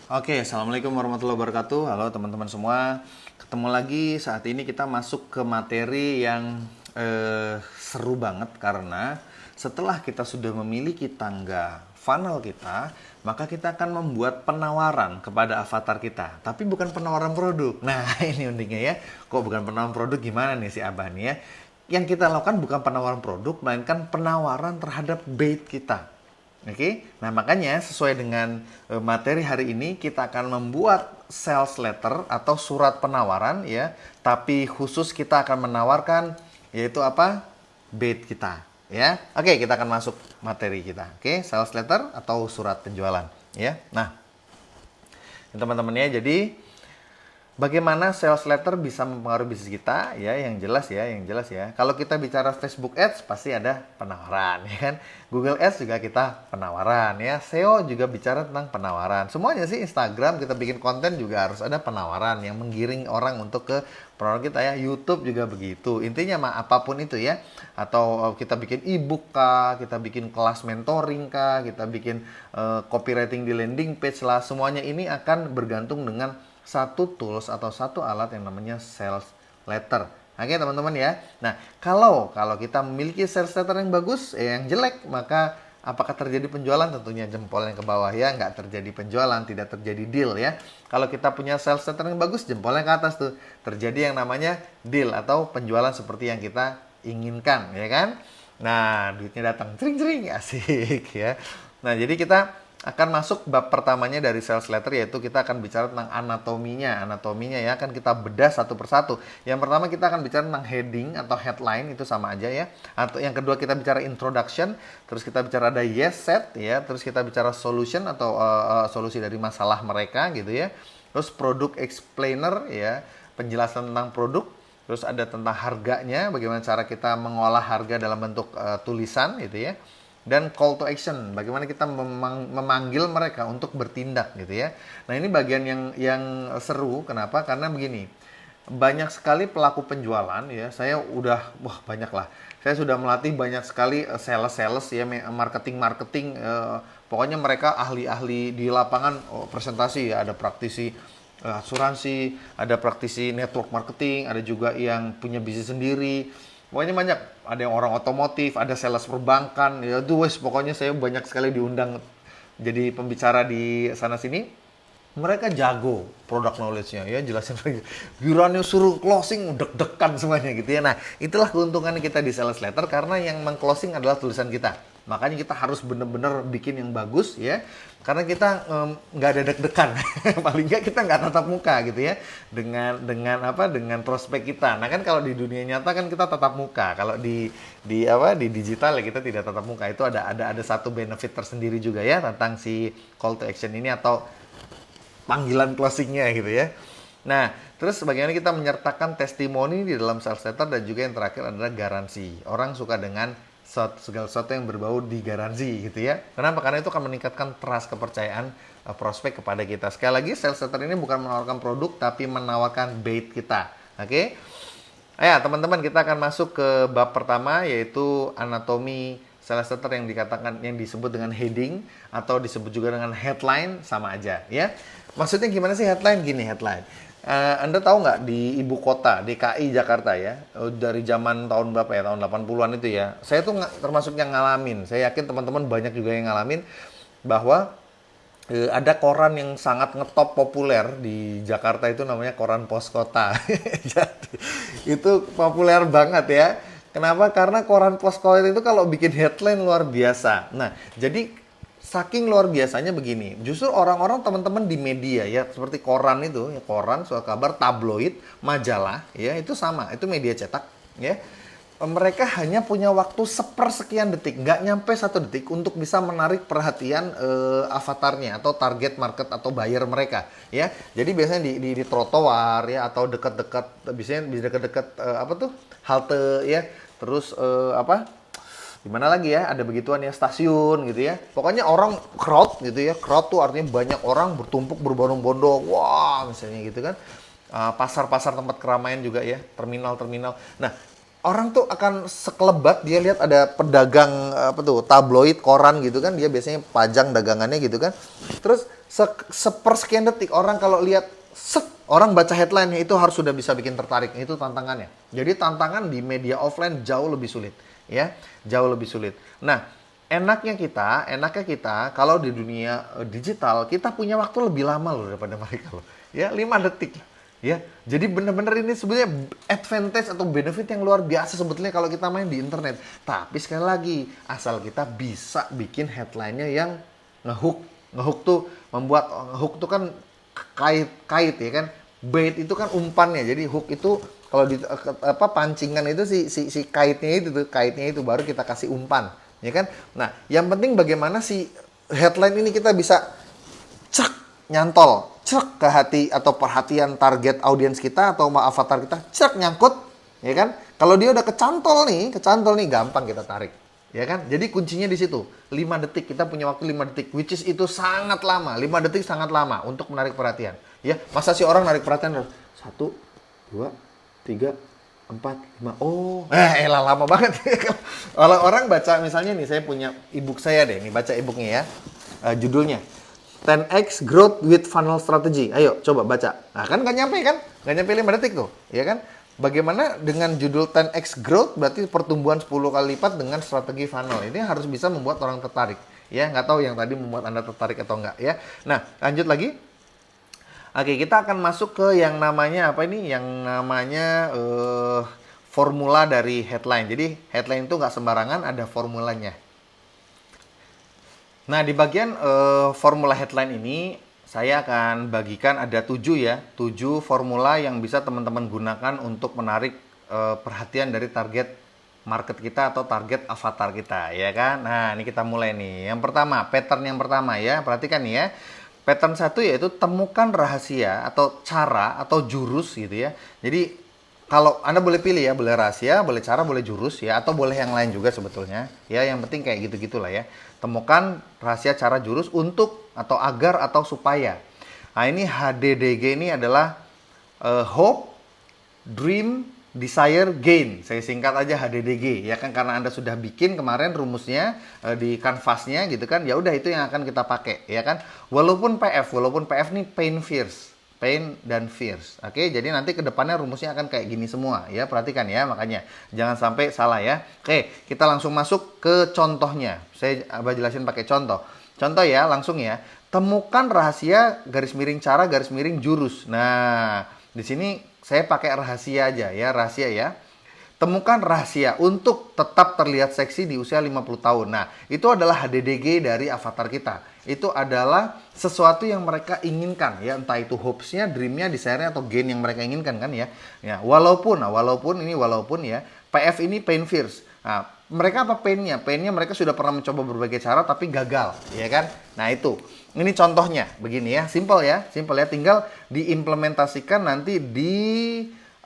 Oke, Assalamualaikum warahmatullahi wabarakatuh. Halo teman-teman semua. Ketemu lagi saat ini kita masuk ke materi yang seru banget karena setelah kita sudah memiliki tangga funnel kita, maka kita akan membuat penawaran kepada avatar kita. Tapi bukan penawaran produk. Nah, ini uniknya ya. Kok bukan penawaran produk gimana nih si Abah nih ya? Yang kita lakukan bukan penawaran produk, melainkan penawaran terhadap bait kita. Oke, nah makanya sesuai dengan materi hari ini kita akan membuat sales letter atau surat penawaran ya, tapi khusus kita akan menawarkan yaitu apa? Bait kita ya. Oke, kita akan masuk materi kita. Oke, sales letter atau surat penjualan ya. Nah, teman-teman ya, jadi bagaimana sales letter bisa mempengaruhi bisnis kita? Ya, yang jelas ya, yang jelas ya. Kalau kita bicara Facebook Ads pasti ada penawaran, ya kan? Google Ads juga kita penawaran, ya. SEO juga bicara tentang penawaran. Semuanya sih Instagram kita bikin konten juga harus ada penawaran yang menggiring orang untuk ke produk kita ya. YouTube juga begitu. Intinya mah apapun itu ya. Atau kita bikin ebook kah, kita bikin kelas mentoring kah, kita bikin copywriting di landing page lah. Semuanya ini akan bergantung dengan satu tools atau satu alat yang namanya sales letter. Oke teman-teman ya. Nah kalau kita memiliki sales letter yang bagus, yang jelek, maka apakah terjadi penjualan? Tentunya jempol yang ke bawah ya, nggak terjadi penjualan, tidak terjadi deal ya. Kalau kita punya sales letter yang bagus, jempolnya ke atas tuh, terjadi yang namanya deal atau penjualan seperti yang kita inginkan, ya kan? Nah duitnya datang, cering-cering, asik ya. Nah jadi kita akan masuk bab pertamanya dari sales letter, yaitu kita akan bicara tentang anatominya ya, akan kita bedah satu persatu. Yang pertama kita akan bicara tentang heading atau headline, itu sama aja ya. Atau yang kedua kita bicara introduction, terus kita bicara ada yes set ya, terus kita bicara solution atau solusi dari masalah mereka gitu ya. Terus product explainer ya, penjelasan tentang produk. Terus ada tentang harganya, bagaimana cara kita mengolah harga dalam bentuk tulisan gitu ya. Dan call to action, bagaimana kita memanggil mereka untuk bertindak gitu ya. Nah ini bagian yang seru, kenapa? Karena begini, banyak sekali pelaku penjualan ya, saya udah banyak lah. Saya sudah melatih banyak sekali sales ya, marketing pokoknya mereka ahli-ahli di lapangan presentasi ya, ada praktisi asuransi, ada praktisi network marketing, ada juga yang punya bisnis sendiri. Pokoknya banyak, ada yang orang otomotif, ada sales perbankan, ya tuh wes pokoknya saya banyak sekali diundang jadi pembicara di sana sini. Mereka jago produk knowledge-nya ya, jelasin lagi. Gilirannya suruh closing deg-degan semuanya gitu ya. Nah, itulah keuntungan kita di sales letter karena yang meng-closing adalah tulisan kita. Makanya kita harus bener-bener bikin yang bagus ya. Karena kita nggak ada deg-degan. Paling nggak kita nggak tatap muka gitu ya. Dengan prospek kita. Nah, kan kalau di dunia nyata kan kita tatap muka. Kalau di digital ya kita tidak tatap muka. Itu ada satu benefit tersendiri juga ya tentang si call to action ini atau panggilan closingnya gitu ya. Nah, terus bagaimana kita menyertakan testimoni di dalam sales letter, dan juga yang terakhir adalah garansi. Orang suka dengan segala sesuatu yang berbau di garansi gitu ya. Kenapa? Karena itu akan meningkatkan trust, kepercayaan prospek kepada kita. Sekali lagi, sales letter ini bukan menawarkan produk, tapi menawarkan bait kita. Oke? Ya, teman-teman, kita akan masuk ke bab pertama, yaitu anatomi sales letter yang dikatakan, yang disebut dengan heading atau disebut juga dengan headline, sama aja ya. Maksudnya gimana sih headline? Gini headline. Anda tahu nggak di ibu kota DKI Jakarta ya, dari zaman tahun berapa ya, tahun 80-an itu ya. Saya tuh termasuk yang ngalamin. Saya yakin teman-teman banyak juga yang ngalamin bahwa ada koran yang sangat ngetop populer di Jakarta, itu namanya koran Pos Kota. Jadi, itu populer banget ya. Kenapa? Karena koran Pos Kota itu kalau bikin headline luar biasa. Nah, jadi saking luar biasanya begini, justru orang-orang teman-teman di media ya, seperti koran itu, ya koran, surat kabar, tabloid, majalah, ya itu sama, itu media cetak, ya. Mereka hanya punya waktu sepersekian detik, nggak nyampe 1 detik untuk bisa menarik perhatian avatarnya atau target market atau buyer mereka, ya. Jadi biasanya di trotoar ya, atau dekat-dekat, biasanya di dekat-dekat apa tuh, halte ya, terus di mana lagi ya, ada begituan ya, stasiun gitu ya. Pokoknya orang crowd gitu ya. Crowd tuh artinya banyak orang bertumpuk berbondong-bondong. Wah, misalnya gitu kan. Pasar-pasar tempat keramaian juga ya, terminal-terminal. Nah, orang tuh akan sekelebat dia lihat ada pedagang apa tuh tabloid koran gitu kan, dia biasanya pajang dagangannya gitu kan, terus sepersekian detik orang kalau lihat orang baca headline-nya itu harus sudah bisa bikin tertarik. Itu tantangannya. Jadi tantangan di media offline jauh lebih sulit, ya, jauh lebih sulit. Nah, enaknya kita kalau di dunia digital kita punya waktu lebih lama loh daripada mereka loh, ya, 5 detik. Ya, jadi benar-benar ini sebenarnya advantage atau benefit yang luar biasa sebetulnya kalau kita main di internet. Tapi sekali lagi, asal kita bisa bikin headline-nya yang ngehook. Ngehook tuh membuat hook tuh kan kait ya kan. Bait itu kan umpannya. Jadi hook itu kalau di pancingan itu si kaitnya itu baru kita kasih umpan, ya kan? Nah, yang penting bagaimana si headline ini kita bisa nyantol ke hati atau perhatian target audiens kita atau avatar kita, nyangkut, ya kan? Kalau dia udah kecantol nih gampang kita tarik, ya kan? Jadi kuncinya di situ. 5 detik, kita punya waktu 5 detik, which is itu sangat lama. 5 detik sangat lama untuk menarik perhatian. Ya, masa sih orang narik perhatian 1, 2, 3, 4, 5. Oh, lama banget. Kalau orang baca misalnya nih, saya punya ebook saya deh, nih baca ebooknya ya. Judulnya 10x Growth with Funnel Strategy. Ayo, coba baca. Nah, kan nggak nyampe kan? Nggak nyampe 5 detik tuh, ya kan? Bagaimana dengan judul 10x Growth, berarti pertumbuhan 10 kali lipat dengan strategi funnel. Ini harus bisa membuat orang tertarik. Ya, nggak tahu yang tadi membuat Anda tertarik atau nggak, ya. Nah, lanjut lagi. Oke, kita akan masuk ke yang namanya apa ini? Yang namanya formula dari headline. Jadi, headline itu nggak sembarangan, ada formulanya. Nah, di bagian formula headline ini, saya akan bagikan ada 7 ya. 7 formula yang bisa teman-teman gunakan untuk menarik perhatian dari target market kita atau target avatar kita, ya kan? Nah, ini kita mulai nih. Yang pertama, pattern yang pertama ya. Perhatikan nih ya. Pattern 1 yaitu temukan rahasia atau cara atau jurus gitu ya. Jadi, kalau Anda boleh pilih ya, boleh rahasia, boleh cara, boleh jurus ya, atau boleh yang lain juga sebetulnya. Ya, yang penting kayak gitu-gitulah ya. Temukan rahasia, cara, jurus untuk atau agar atau supaya. Nah, ini HDDG ini adalah hope, dream, desire, gain. Saya singkat aja HDDG ya kan, karena Anda sudah bikin kemarin rumusnya di kanvasnya gitu kan. Ya udah, itu yang akan kita pakai ya kan. Walaupun PF ini pain dan fears. Oke, jadi nanti ke depannya rumusnya akan kayak gini semua ya. Perhatikan ya, makanya jangan sampai salah ya. Oke, kita langsung masuk ke contohnya. Saya jelasin pakai contoh. Contoh ya, langsung ya. Temukan rahasia garis miring cara garis miring jurus. Nah, di sini saya pakai rahasia aja ya, rahasia ya. Temukan rahasia untuk tetap terlihat seksi di usia 50 tahun. Nah, itu adalah HDDG dari avatar kita. Itu adalah sesuatu yang mereka inginkan ya, entah itu hopes-nya, dream-nya, desire-nya atau gain yang mereka inginkan kan ya. Ya, walaupun ya, PF ini pain fears. Nah, mereka apa pain-nya? Pain-nya mereka sudah pernah mencoba berbagai cara tapi gagal, ya kan? Nah, itu. Ini contohnya begini ya, simple ya, tinggal diimplementasikan nanti di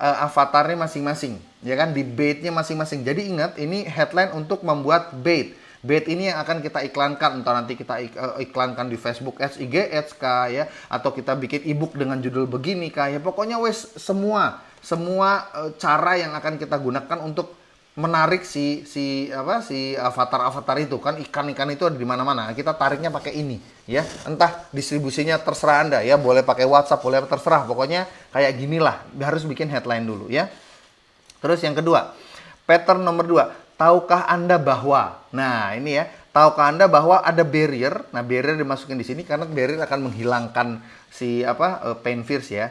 avatarnya masing-masing, ya kan, di bait-nya masing-masing. Jadi ingat, ini headline untuk membuat bait. Bait ini yang akan kita iklankan, entah nanti kita iklankan di Facebook Ads, IG Ads kah ya, atau kita bikin ebook dengan judul begini kah ya. Pokoknya semua cara yang akan kita gunakan untuk menarik si avatar itu kan. Ikan itu ada di mana-mana. Kita tariknya pakai ini ya. Entah distribusinya terserah Anda ya, boleh pakai WhatsApp, boleh terserah. Pokoknya kayak ginilah, harus bikin headline dulu ya. Terus yang kedua, pattern nomor 2. Tahukah Anda bahwa, nah ini ya, tahukah Anda bahwa ada barrier? Nah, barrier dimasukin di sini karena barrier akan menghilangkan si pain fears ya.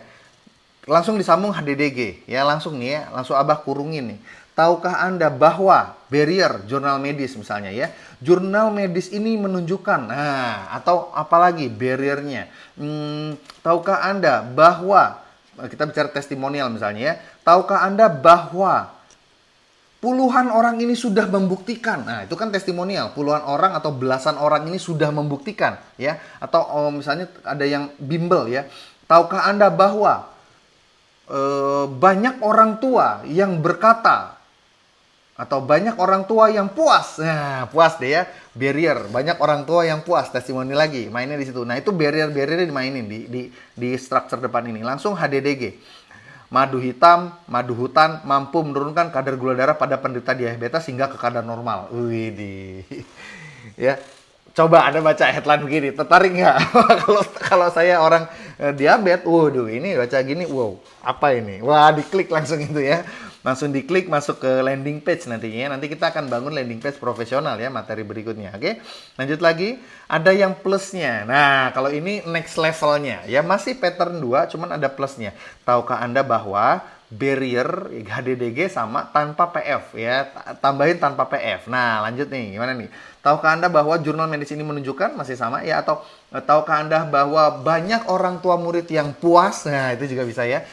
Langsung disambung HDDG ya, langsung nih ya, langsung Abah kurungin nih. Tahukah Anda bahwa barrier jurnal medis misalnya ya, jurnal medis ini menunjukkan, nah, atau apalagi barriernya. Tahukah Anda bahwa, kita bicara testimonial misalnya ya, tahukah Anda bahwa puluhan orang ini sudah membuktikan. Nah, itu kan testimonial. Puluhan orang atau belasan orang ini sudah membuktikan, ya. Atau misalnya ada yang bimbel, ya. Tahukah Anda bahwa banyak orang tua yang berkata, atau banyak orang tua yang puas. Nah, puas deh ya. Barrier. Banyak orang tua yang puas. Testimoni lagi. Mainnya di situ. Nah, itu barrier-barriernya dimainin di structure depan ini. Langsung HDDG. Madu hitam, madu hutan mampu menurunkan kadar gula darah pada penderita diabetes hingga ke kadar normal. Widih. Ya, coba Anda baca headline begini, tertarik nggak? kalau saya orang diabetes, waduh ini baca gini, wow, apa ini? Wah, diklik langsung itu ya. Langsung diklik masuk ke landing page nantinya. Nanti kita akan bangun landing page profesional ya materi berikutnya. Oke. Lanjut lagi, ada yang plusnya. Nah, kalau ini next levelnya ya masih pattern 2 cuman ada plusnya. Tahukah Anda bahwa barrier HDDG sama tanpa PF ya, tambahin tanpa PF. Nah, lanjut nih, gimana nih? Tahukah Anda bahwa jurnal medis ini menunjukkan masih sama ya, atau tahukah Anda bahwa banyak orang tua murid yang puas? Nah, itu juga bisa ya.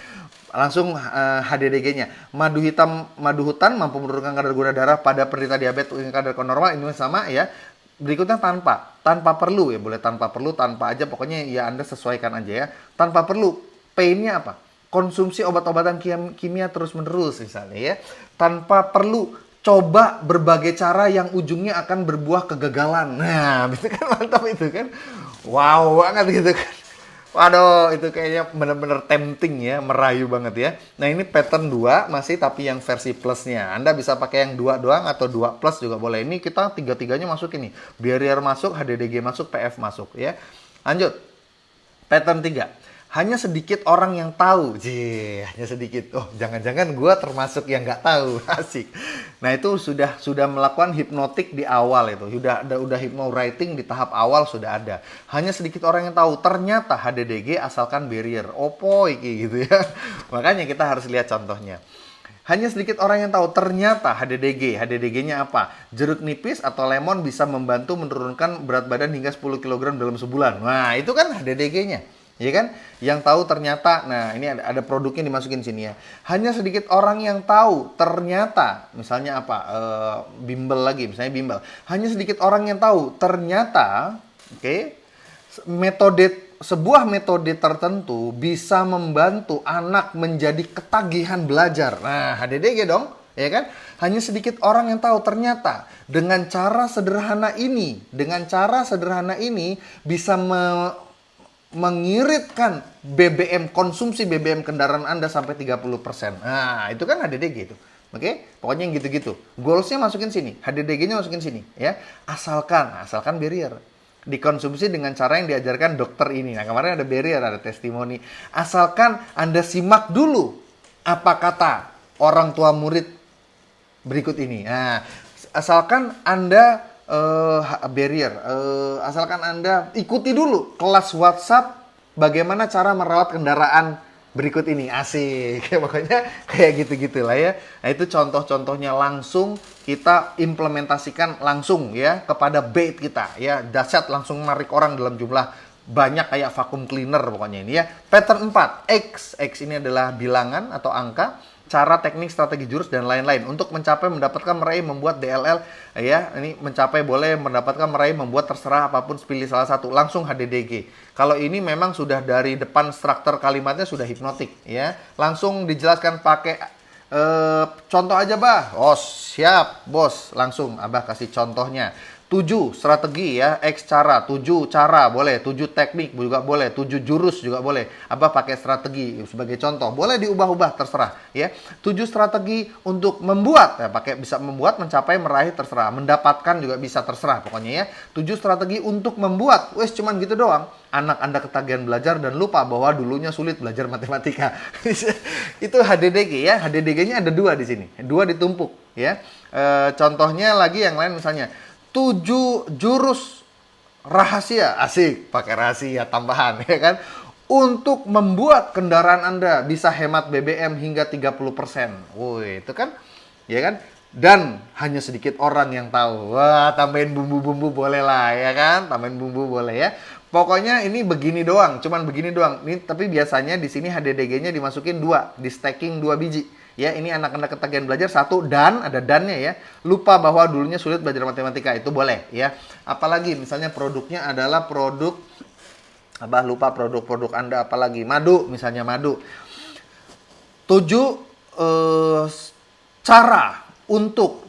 Langsung HDDG-nya. Madu hitam, madu hutan mampu menurunkan kadar gula darah pada penderita diabetes hingga kadar normal, ini sama ya. Berikutnya tanpa perlu ya, boleh tanpa perlu, tanpa aja, pokoknya ya Anda sesuaikan aja ya. Tanpa perlu, pain-nya apa? Konsumsi obat-obatan kimia terus-menerus misalnya ya. Tanpa perlu coba berbagai cara yang ujungnya akan berbuah kegagalan. Nah, itu kan mantap itu kan. Wow banget gitu kan. Waduh, itu kayaknya bener-bener tempting ya, merayu banget ya. Nah, ini pattern 2 masih, tapi yang versi plusnya. Anda bisa pakai yang 2 doang atau 2 plus juga boleh. Ini kita tiga-tiganya masuk ini. Barrier masuk, HDDG masuk, PF masuk ya. Lanjut. Pattern 3. Hanya sedikit orang yang tahu. Hanya sedikit. Oh, jangan-jangan gue termasuk yang nggak tahu. Asik. Nah, itu sudah melakukan hipnotik di awal itu. Udah hypnowriting di tahap awal sudah ada. Hanya sedikit orang yang tahu. Ternyata HDDG asalkan barrier. Opo iki gitu ya. Makanya kita harus lihat contohnya. Hanya sedikit orang yang tahu, ternyata HDDG. HDDG-nya apa? Jeruk nipis atau lemon bisa membantu menurunkan berat badan hingga 10 kg dalam sebulan. Nah, itu kan HDDG-nya. Ya kan? Yang tahu ternyata, nah ini ada produknya dimasukin sini ya. Hanya sedikit orang yang tahu ternyata, misalnya apa? Bimbel lagi, misalnya bimbel. Hanya sedikit orang yang tahu ternyata, sebuah metode tertentu bisa membantu anak menjadi ketagihan belajar. Nah, HDDG dong, ya kan? Hanya sedikit orang yang tahu ternyata dengan cara sederhana ini bisa mengiritkan konsumsi BBM kendaraan Anda sampai 30%. Nah, itu kan HDDG itu. Oke? Pokoknya yang gitu-gitu. Goals-nya masukin sini, HDDG-nya masukin sini, ya. Asalkan barrier. Dikonsumsi dengan cara yang diajarkan dokter ini. Nah, kemarin ada barrier, ada testimoni. Asalkan Anda simak dulu apa kata orang tua murid berikut ini. Nah, asalkan Anda asalkan Anda ikuti dulu kelas WhatsApp bagaimana cara merawat kendaraan berikut ini. Asik. Pokoknya kayak gitu-gitu lah ya. Nah, itu contoh-contohnya langsung kita implementasikan langsung ya kepada bait kita ya. Dahsyat, langsung menarik orang dalam jumlah banyak kayak vacuum cleaner pokoknya ini ya. Pattern 4, X ini adalah bilangan atau angka, cara, teknik, strategi, jurus, dan lain-lain. Untuk mencapai, mendapatkan, meraih, membuat DLL ya. Ini mencapai, boleh, mendapatkan, meraih, membuat, terserah apapun, pilih salah satu. Langsung HDDG. Kalau ini memang sudah dari depan struktur kalimatnya sudah hipnotik ya. Langsung dijelaskan pakai contoh aja, Bah. Oh, siap, Bos. Langsung Abah kasih contohnya. 7 strategi ya, X cara, 7 cara boleh, 7 teknik juga boleh, 7 jurus juga boleh. Abah pakai strategi sebagai contoh, boleh diubah-ubah terserah ya. 7 strategi untuk membuat, ya pakai bisa membuat, mencapai, meraih terserah, mendapatkan juga bisa terserah pokoknya ya. 7 strategi untuk membuat, wes cuman gitu doang. Anak Anda ketagihan belajar dan lupa bahwa dulunya sulit belajar matematika. Itu HDDG ya, HDDG-nya ada 2 di sini, 2 ditumpuk ya. Contohnya lagi yang lain misalnya 7 jurus rahasia, asik, pakai rahasia tambahan ya kan, untuk membuat kendaraan Anda bisa hemat BBM hingga 30%. Woi, itu kan, ya kan? Dan hanya sedikit orang yang tahu. Wah, tambahin bumbu-bumbu boleh lah ya kan? Tambahin bumbu boleh ya. Pokoknya ini begini doang, cuman begini doang. Ini tapi biasanya di sini HDDG-nya dimasukin 2, di stacking 2 biji. Ya, ini anak-anak ketagihan belajar 1 dan ada dannya ya. Lupa bahwa dulunya sulit belajar matematika, itu boleh ya. Apalagi misalnya produknya adalah produk Abah lupa produk-produk Anda apalagi. Madu, misalnya madu. 7 cara untuk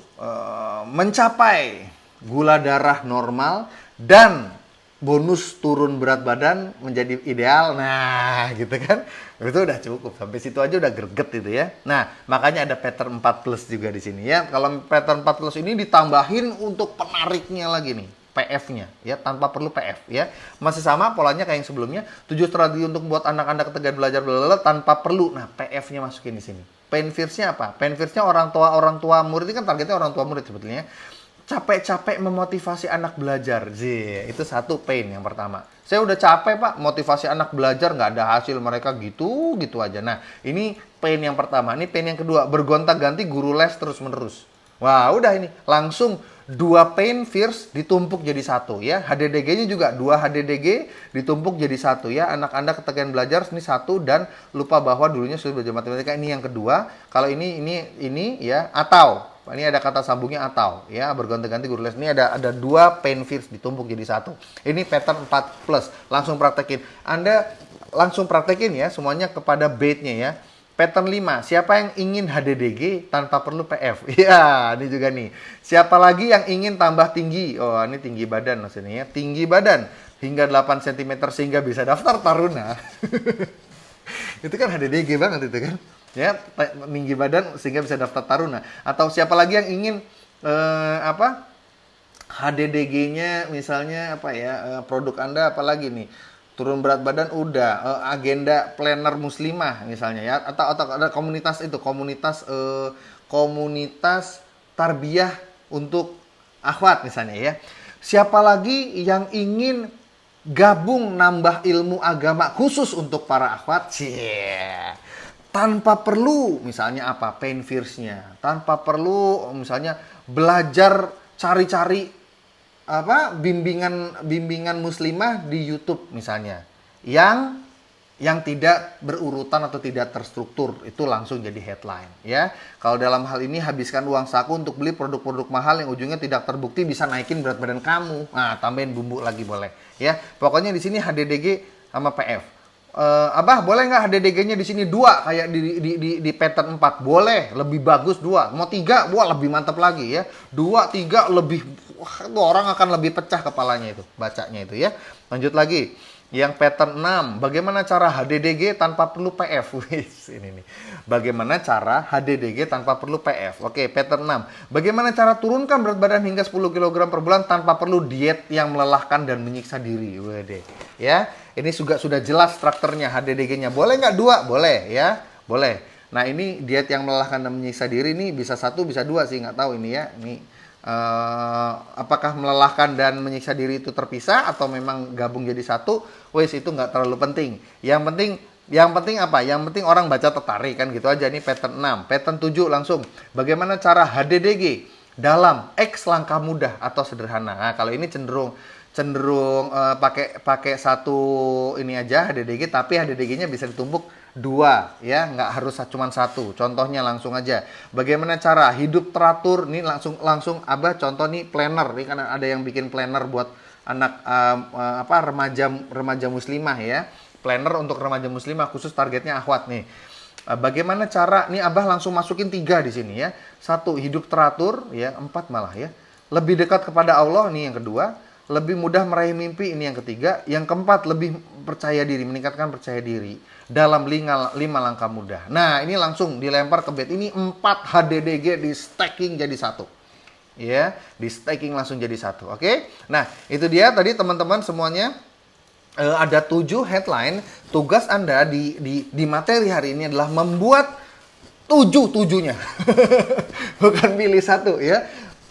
mencapai gula darah normal dan bonus turun berat badan menjadi ideal. Nah, gitu kan. Itu udah cukup. Sampai situ aja udah greget itu ya. Nah, makanya ada pattern 4 plus juga di sini ya. Kalau pattern 4 plus ini ditambahin untuk penariknya lagi nih. PF-nya ya, tanpa perlu PF ya. Masih sama polanya kayak yang sebelumnya. 7 strategi untuk buat anak-anak ketegangan belajar tanpa perlu. Nah, PF-nya masukin di sini. Pain fears-nya apa? Pain fears-nya orang tua murid, ini kan targetnya orang tua murid sebetulnya. Capek-capek memotivasi anak belajar. Itu satu pain yang pertama. Saya udah capek pak, motivasi anak belajar nggak ada hasil, mereka gitu aja. Nah, ini pain yang pertama. Ini pain yang kedua, bergonta-ganti guru les terus-menerus. Wah, udah ini langsung dua pain fears ditumpuk jadi satu ya. HDDG-nya juga dua HDDG ditumpuk jadi satu ya. Anak-anak ketegangan belajar ini satu, dan lupa bahwa dulunya sudah belajar matematika, ini yang kedua. Kalau ini ya, atau ini ada kata sambungnya atau ya, bergonta-ganti guru les. Ini ada dua pain fears ditumpuk jadi satu. Ini pattern 4 plus. Langsung praktekin. Anda langsung praktekin ya semuanya kepada bait-nya ya. Pattern 5, siapa yang ingin HDDG tanpa perlu PF? Ya, ini juga nih. Siapa lagi yang ingin tambah tinggi? Oh, ini tinggi badan maksudnya ya. Tinggi badan hingga 8 cm sehingga bisa daftar taruna. Itu kan HDDG banget itu kan. Ya, tinggi badan sehingga bisa daftar taruna. Atau siapa lagi yang ingin HDDG-nya misalnya apa ya, produk Anda apalagi nih? Turun berat badan udah, agenda planner muslimah misalnya ya, atau ada komunitas itu, komunitas tarbiyah untuk akhwat misalnya ya. Siapa lagi yang ingin gabung nambah ilmu agama khusus untuk para akhwat? Tanpa perlu misalnya apa, pain fears-nya, tanpa perlu misalnya belajar cari-cari bimbingan muslimah di YouTube misalnya, yang tidak berurutan atau tidak terstruktur, itu langsung jadi headline ya. Kalau dalam hal ini, habiskan uang saku untuk beli produk-produk mahal yang ujungnya tidak terbukti bisa naikin berat badan kamu. Nah, tambahin bumbu lagi boleh ya. Pokoknya di sini HDDG sama PF. Abah boleh nggak HDDG-nya di sini 2 kayak di pattern 4? Boleh, lebih bagus 2. Mau 3, wah lebih mantap lagi ya. 2, 3 lebih, wah, orang akan lebih pecah kepalanya itu bacanya itu ya. Lanjut lagi. Yang pattern 6, bagaimana cara HDDG tanpa perlu PF? Ini nih. Bagaimana cara HDDG tanpa perlu PF? Oke, pattern 6. Bagaimana cara turunkan berat badan hingga 10 kg per bulan tanpa perlu diet yang melelahkan dan menyiksa diri? Wede. Ya, ini sudah jelas strukturnya HDDG-nya. Boleh nggak 2? Boleh ya, boleh. Nah, ini diet yang melelahkan dan menyiksa diri ini bisa 1, bisa 2 sih, nggak tahu ini ya. Ini apakah melelahkan dan menyiksa diri itu terpisah atau memang gabung jadi satu? Wes, itu nggak terlalu penting. Yang penting apa? Yang penting orang baca tertarik kan, gitu aja. Ini pattern 6. Pattern 7 langsung. Bagaimana cara HDDG dalam X langkah mudah atau sederhana? Nah, kalau ini cenderung pakai satu ini aja HDDG, tapi HDDG-nya bisa ditumpuk 2 ya, nggak harus cuma 1. Contohnya langsung aja. Bagaimana cara hidup teratur? Nih langsung Abah contoh nih planner. Ini kan ada yang bikin planner buat anak remaja muslimah ya. Planner untuk remaja muslimah khusus targetnya akhwat nih. Bagaimana cara? Nih Abah langsung masukin 3 di sini ya. 1, hidup teratur ya, 4 malah ya. Lebih dekat kepada Allah, nih yang kedua. Lebih mudah meraih mimpi, ini yang ketiga. Yang keempat, lebih percaya diri, meningkatkan percaya diri dalam 5 langkah mudah. Nah, ini langsung dilempar ke bed. Ini 4 HDDG di stacking jadi 1. Ya, di stacking langsung jadi 1. Oke? Nah, itu dia tadi teman-teman semuanya. Ada 7 headline. Tugas Anda di materi hari ini adalah membuat 7-7-nya. Bukan pilih 1 ya.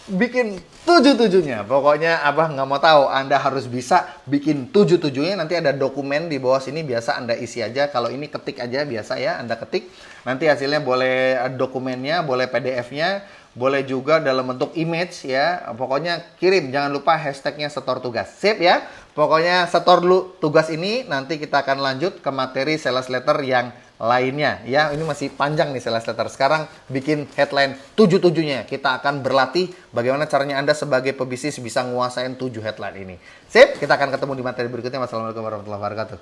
Bikin 7-7-nya. Pokoknya Abah nggak mau tahu. Anda harus bisa bikin 7-7-nya. Nanti ada dokumen di bawah sini. Biasa Anda isi aja. Kalau ini ketik aja biasa ya. Anda ketik. Nanti hasilnya boleh dokumennya, boleh PDF-nya, boleh juga dalam bentuk image ya. Pokoknya kirim. Jangan lupa hashtagnya setor tugas. Sip ya. Pokoknya setor dulu tugas ini. Nanti kita akan lanjut ke materi sales letter yang lainnya ya. Ini masih panjang nih sales letter. Sekarang bikin headline 7-7-nya. Kita akan berlatih bagaimana caranya Anda sebagai pebisnis bisa nguasain 7 headline ini. Sip, kita akan ketemu di materi berikutnya. Wassalamualaikum warahmatullahi wabarakatuh.